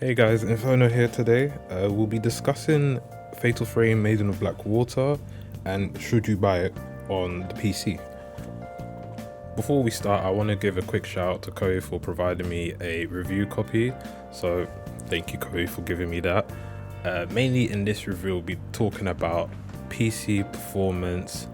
Hey guys, Inferno here today. We'll be discussing Fatal Frame Maiden of Black Water and should you buy it on the PC. Before we start, I want to give a quick shout out to Koei for providing me a review copy. So thank you Koei for giving me that. Mainly in this review we'll be talking about PC performance,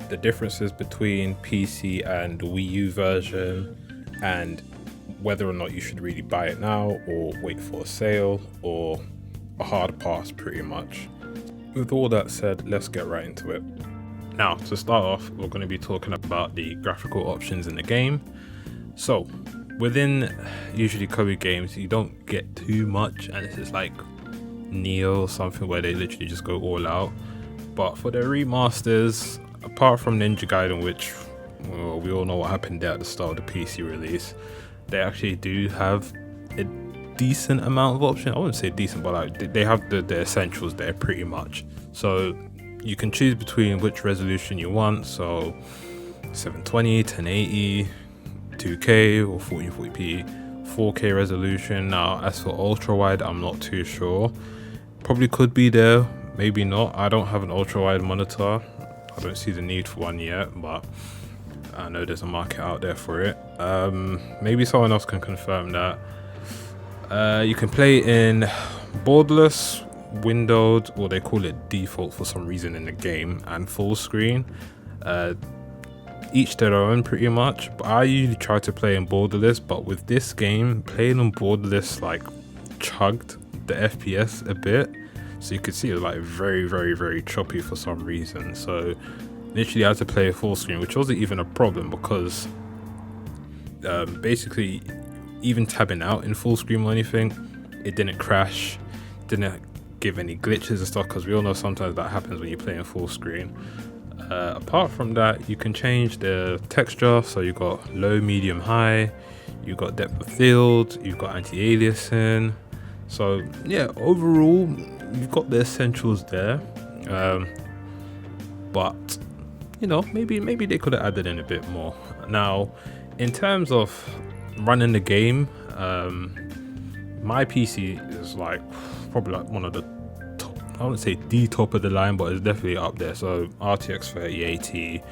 the differences between PC and the Wii U version, and whether or not you should really buy it now or wait for a sale or a hard pass pretty much. With all that said, let's get right into it. Now, to start off, we're going to be talking about the graphical options in the game. So, within usually Koei games, you don't get too much, and this is like Neo or something where they literally just go all out. But for their remasters, apart from Ninja Gaiden, which we all know what happened there at the start of the PC release, they actually do have a decent amount of options. I wouldn't say decent, but like they have the essentials there pretty much. So you can choose between which resolution you want. So 720, 1080, 2K or 1440p, 4K resolution. Now as for ultra wide, I'm not too sure. Probably could be there, maybe not. I don't have an ultra wide monitor. I don't see the need for one yet, but I know there's a market out there for it. Maybe someone else can confirm that. You can play in borderless, windowed, or they call it default for some reason in the game, and full screen. Each their own pretty much, but I usually try to play in borderless, but with this game, playing on borderless like chugged the FPS a bit. So you could see it was like very choppy for some reason. So literally I had to play full screen, which wasn't even a problem because basically even tabbing out in full screen or anything, it didn't crash, didn't give any glitches and stuff, because we all know sometimes that happens when you play in full screen. Apart from that, you can change the texture, so you've got low, medium, high, you've got depth of field, you've got anti-aliasing. So yeah, overall you've got the essentials there, but you know, maybe they could have added in a bit more. Now, in terms of running the game, my PC is like probably like one of the top, I wouldn't say the top of the line, but it's definitely up there. So RTX 3080,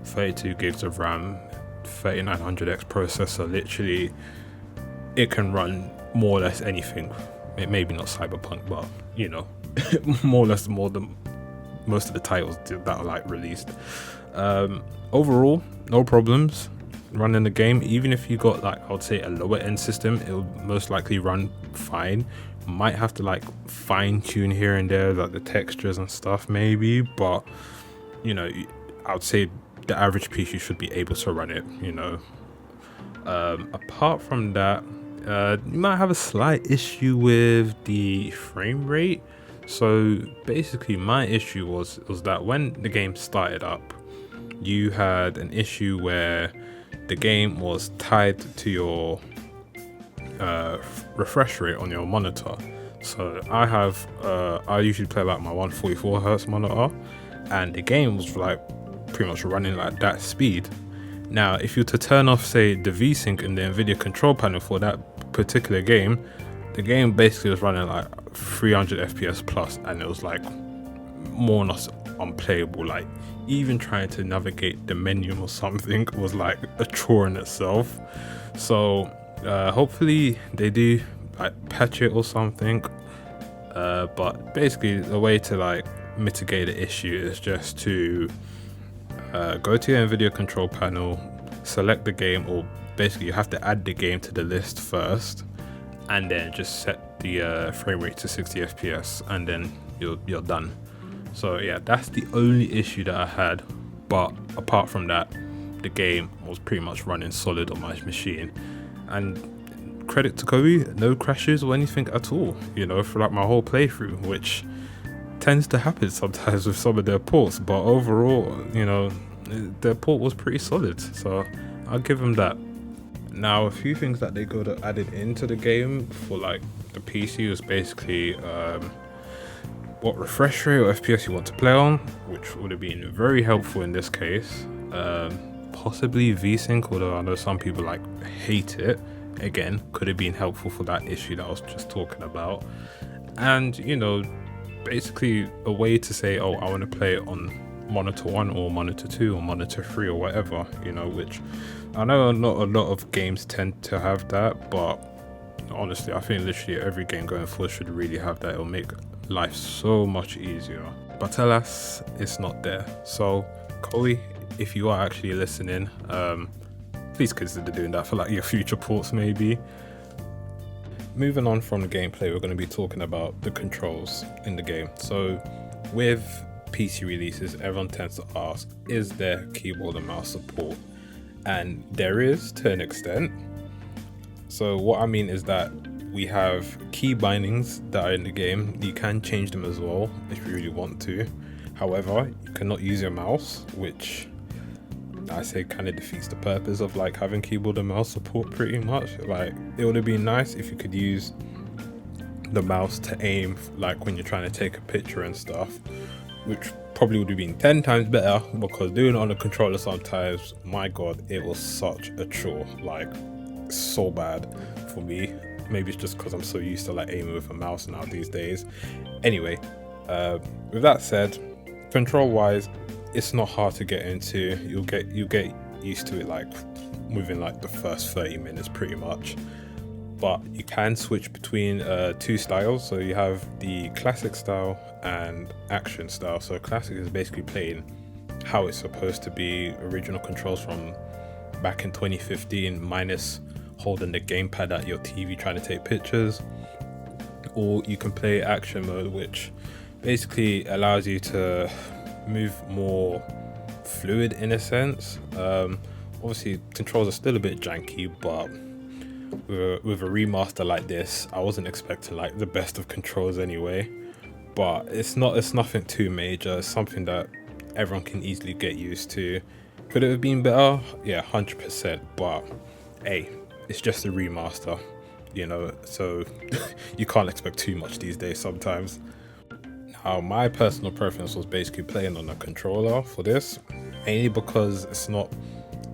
32 gigs of RAM, 3900X processor. Literally, it can run more or less anything. It maybe not Cyberpunk, but you know, more than most of the titles that are like released. Overall, no problems running the game. Even if you got like, I would say a lower end system, it'll most likely run fine. Might have to like fine tune here and there, like the textures and stuff maybe, but you know, I would say the average PC should be able to run it, you know. Apart from that, you might have a slight issue with the frame rate. So basically my issue was that when the game started up, you had an issue where the game was tied to your refresh rate on your monitor. So I usually play like my 144 Hz monitor, and the game was like pretty much running like that speed. Now if you were to turn off, say, the VSync in the NVIDIA control panel for that particular game, the game basically was running like 300 FPS plus, and it was like more or less unplayable. Like even trying to navigate the menu or something was like a chore in itself. So hopefully they do like patch it or something, but basically the way to like mitigate the issue is just to go to your NVIDIA control panel, select the game, or basically you have to add the game to the list first, and then just set the frame rate to 60 FPS, and then you're done. So yeah, that's the only issue that I had, but apart from that, the game was pretty much running solid on my machine. And credit to Koei, no crashes or anything at all, you know, for like my whole playthrough, which tends to happen sometimes with some of their ports, but overall, you know, their port was pretty solid, so I'll give them that. Now, a few things that they could have added into the game for like the PC was basically what refresh rate or FPS you want to play on, which would have been very helpful in this case. Possibly VSync, although I know some people like hate it. again, could have been helpful for that issue that I was just talking about. And basically a way to say, oh, I want to play it on monitor 1 or monitor 2 or monitor 3 or whatever, which I know not a lot of games tend to have that, but honestly I think literally every game going forward should really have that. It'll make life so much easier, but alas, it's not there. So Chloe, if you are actually listening, please consider doing that for like your future ports maybe. Moving on from the gameplay, we're going to be talking about the controls in the game. So with PC releases, everyone tends to ask, is there keyboard and mouse support? And there is, to an extent. So what I mean is that we have key bindings that are in the game. You can change them as well if you really want to. However, you cannot use your mouse, which I say kind of defeats the purpose of like having keyboard and mouse support pretty much. Like, it would have been nice if you could use the mouse to aim, like when you're trying to take a picture and stuff, which probably would have been 10 times better, because doing it on a controller sometimes, my god, it was such a chore, like so bad for me. Maybe it's just because I'm so used to like aiming with a mouse now these days. Anyway, with that said, control wise, it's not hard to get into. You'll get used to it like within like the first 30 minutes pretty much. But you can switch between 2 styles. So you have the classic style and action style. So classic is basically playing how it's supposed to be, original controls from back in 2015, minus holding the gamepad at your TV trying to take pictures. Or you can play action mode, which basically allows you to move more fluid in a sense. Obviously controls are still a bit janky, but with a remaster like this, I wasn't expecting like the best of controls anyway. But it's nothing too major. It's something that everyone can easily get used to. Could it have been better? Yeah, 100%. But hey, it's just a remaster, so you can't expect too much these days sometimes. Now, my personal preference was basically playing on a controller for this, mainly because it's not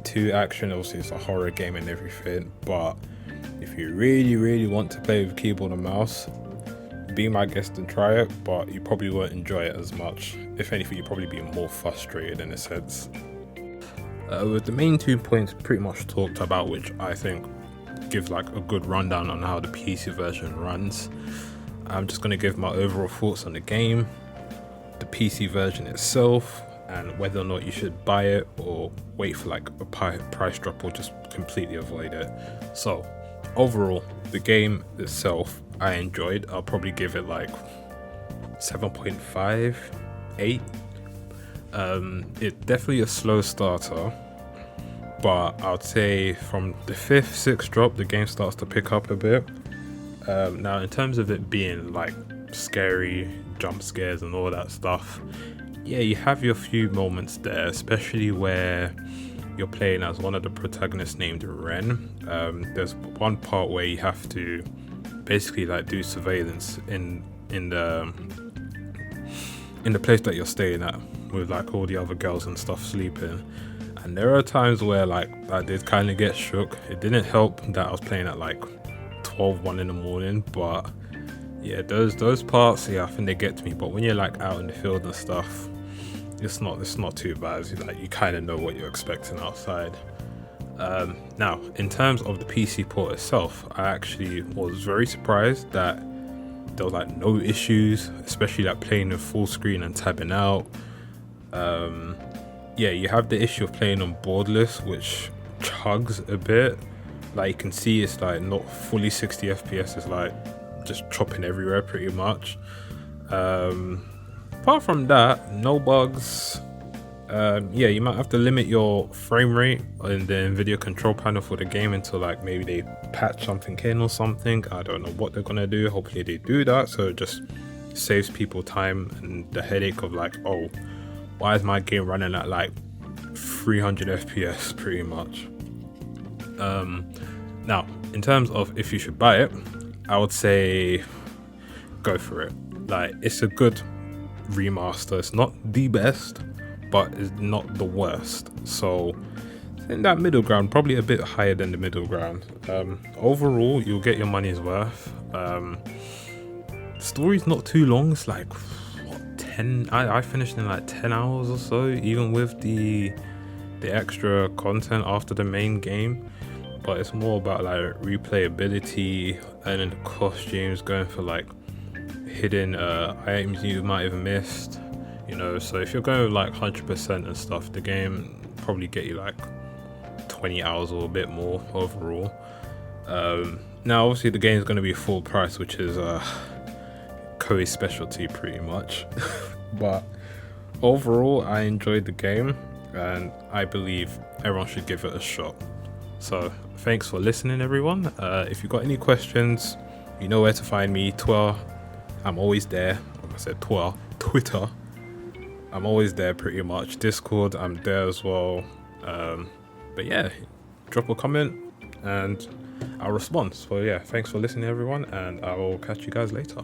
too action. Obviously it's a horror game and everything, but if you really want to play with keyboard and mouse, be my guest and try it, but you probably won't enjoy it as much. If anything, you'll probably be more frustrated in a sense. With the main 2 points pretty much talked about, which I think gives like a good rundown on how the PC version runs, I'm just going to give my overall thoughts on the game, the PC version itself, and whether or not you should buy it or wait for like a price drop or just completely avoid it. So overall, the game itself I enjoyed. I'll probably give it like 7.5, 8. It's definitely a slow starter, but I'd say from the 5th, 6th drop, the game starts to pick up a bit. Now, in terms of it being like scary, jump scares and all that stuff, yeah, you have your few moments there, especially where you're playing as one of the protagonists named Ren. There's one part where you have to basically like do surveillance in the place that you're staying at, with like all the other girls and stuff sleeping. And there are times where like I did kind of get shook. It didn't help that I was playing at like 1 in the morning, but yeah, those parts, yeah, I think they get to me. But when you're like out in the field and stuff, it's not too bad. Like, you kind of know what you're expecting outside. Now, in terms of the PC port itself, I actually was very surprised that there was like no issues, especially like playing in full screen and tabbing out. Yeah, you have the issue of playing on borderless, which chugs a bit. Like, you can see it's like not fully 60 FPS, it's like just chopping everywhere pretty much. Apart from that, no bugs. Yeah, you might have to limit your frame rate in the NVIDIA control panel for the game until like maybe they patch something in or something. I don't know what they're gonna do. Hopefully they do that, so it just saves people time and the headache of like, oh, why is my game running at like 300 FPS pretty much. Now, in terms of if you should buy it, I would say go for it. Like, it's a good remaster. It's not the best, but it's not the worst. So in that middle ground, probably a bit higher than the middle ground. Overall, you'll get your money's worth. Story's not too long. It's like what, 10. I finished in like 10 hours or so, even with the extra content after the main game. But it's more about like replayability, earning the costumes, going for like hidden items you might have missed. You know, so if you're going with like 100% and stuff, the game probably get you like 20 hours or a bit more overall. Now obviously the game is going to be full price, which is Koei's specialty pretty much. But overall I enjoyed the game and I believe everyone should give it a shot. So thanks for listening, everyone. If you've got any questions, you know where to find me. Twitter, I'm always there. Like I said, Twitter, I'm always there pretty much. Discord, I'm there as well. But yeah, drop a comment and I'll respond. So yeah, thanks for listening, everyone, and I will catch you guys later.